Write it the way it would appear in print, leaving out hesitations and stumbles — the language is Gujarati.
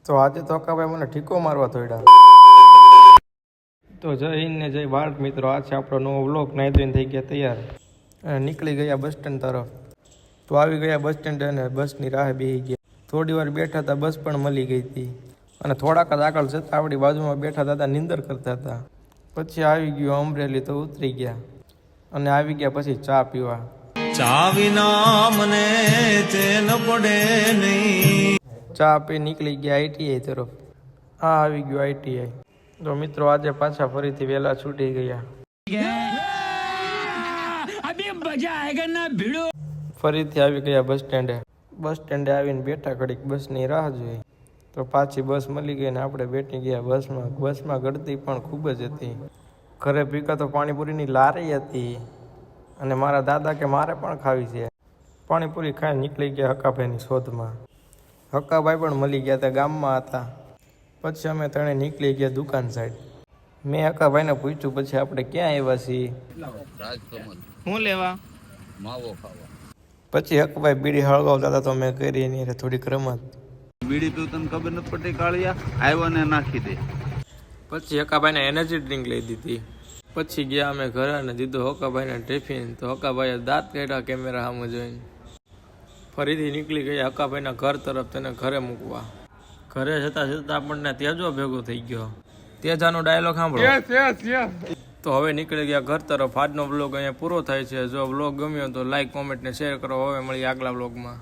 તો આજે તો હકાભાઈ મને ઠીકો મારવા થોડા. તો જય હિન્દ ને જય ભારત મિત્રો, આ છે આપણો નવો વ્લોગ. નાઈ ધોઈને થઈ ગયા તૈયાર અને નીકળી ગયા બસ સ્ટેન્ડ તરફ. તો આવી ગયા બસ સ્ટેન્ડ અને બસની રાહે બેસી ગયા. થોડી વાર બેઠા હતા, બસ પણ મળી ગઈ હતી અને થોડાક જ આગળ જતા આપણી બાજુમાં બેઠા હતા, નીંદર કરતા હતા. પછી આવી ગયું અમરેલી, તો ઉતરી ગયા અને આવી ગયા પછી ચા પીવા. ચા વિના મને ચેન પડે નહીં. ચા પી નીકળી ગયા આઈટીઆઈ તરફ. આ આવી ગયું આઈટીઆઈ. તો મિત્રો આજે પાછા ફરીથી વહેલા છૂટી ગયા. ફરીથી આવી ગયા બસ સ્ટેન્ડે. બસ સ્ટેન્ડે આવીને બેઠા ઘડીક બસની રાહ જોઈ. તો પાછી બસ મળી ગઈ ને આપણે બેઠી ગયા બસમાં. બસમાં ગળતી પણ ખૂબ જ હતી. ઘરે પીકા તો પાણીપુરીની લારી હતી અને મારા દાદા કે મારે પણ ખાવી છે. પાણીપુરી ખાઈ નીકળી ગયા હકાભાઈની શોધમાં. હકાભાઈ પણ મળી ગયા હતા, ગામમાં હતા. પછી અમે ત્રણે નીકળી ગયા દુકાન સાઈડ. મેં હકાભાઈને પૂછ્યું પછી આપણે ક્યાં આવ્યા છીએ. શું લેવા? માવો ખાવા. પછી હકાભાઈ બીડી હળગાવતા હતા તો મેં કરી એની થોડીક રમત. બીડી પીવું તને ખબર નથી પડતી કાળિયા, આવ્યો ને નાખી દે. પછી હકાભાઈને એનર્જી ડ્રિંક લઈ દીધી. પછી ગયા અમે ઘરે અને દીધું હકાભાઈને ટિફિન. તો હકાભાઈએ દાંત કાઢ્યા કેમેરા સામે જોઈને. ફરીથી નીકળી ગયા હકાભાઈના ઘર તરફ, તેને ઘરે મૂકવા. ઘરે જતા જતા આપણને તેજો ભેગો થઈ ગયો. તેજાનો ડાયલોગ સાંભળો. તો હવે નીકળી ગયા ઘર તરફ. આજનો વ્લોગ અહીંયા પૂરો થાય છે. જો વ્લોગ ગમ્યો તો લાઈક, કોમેન્ટ ને શેર કરો. હવે મળીએ આગલા વ્લોગમાં.